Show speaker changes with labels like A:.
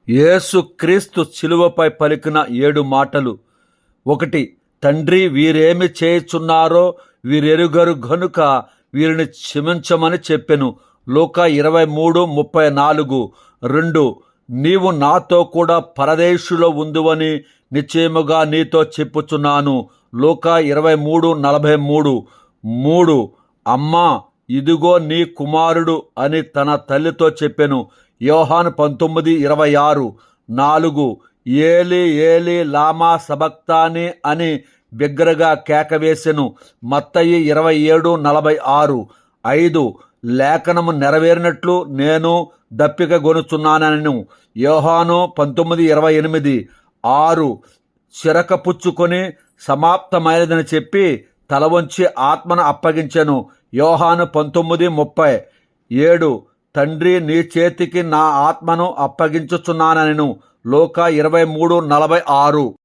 A: యేసు క్రీస్తు శిలువపై పలికిన 7 మాటలు. 1. తండ్రి, వీరేమి చేయుచున్నారో వీరెరుగరు గనుక వీరిని క్షమించమని చెప్పెను. లూకా 23:34. 2. నీవు నాతో కూడా పరదేశులో ఉందువని నిశ్చయముగా నీతో చెప్పుచున్నాను. లూకా 23:43. 3. అమ్మా, ఇదిగో నీ కుమారుడు అని తన తల్లితో చెప్పెను. యోహాను 19:26. 4. ఏలి ఏలి లామా సబక్తాని అని బిగ్గరగా కేకవేసెను. మత్తయి 27:46. 5. లేఖనము నెరవేరినట్లు నేను దప్పిక గొనుచున్నానను. యోహాను 19:28. 6. చిరక పుచ్చుకొని సమాప్తమైనదని చెప్పి తల వంచి ఆత్మను అప్పగించెను. యోహాను 19:30. 7. తండ్రి, నీ చేతికి నా ఆత్మను అప్పగించుచున్నానెను. లూకా 23:46.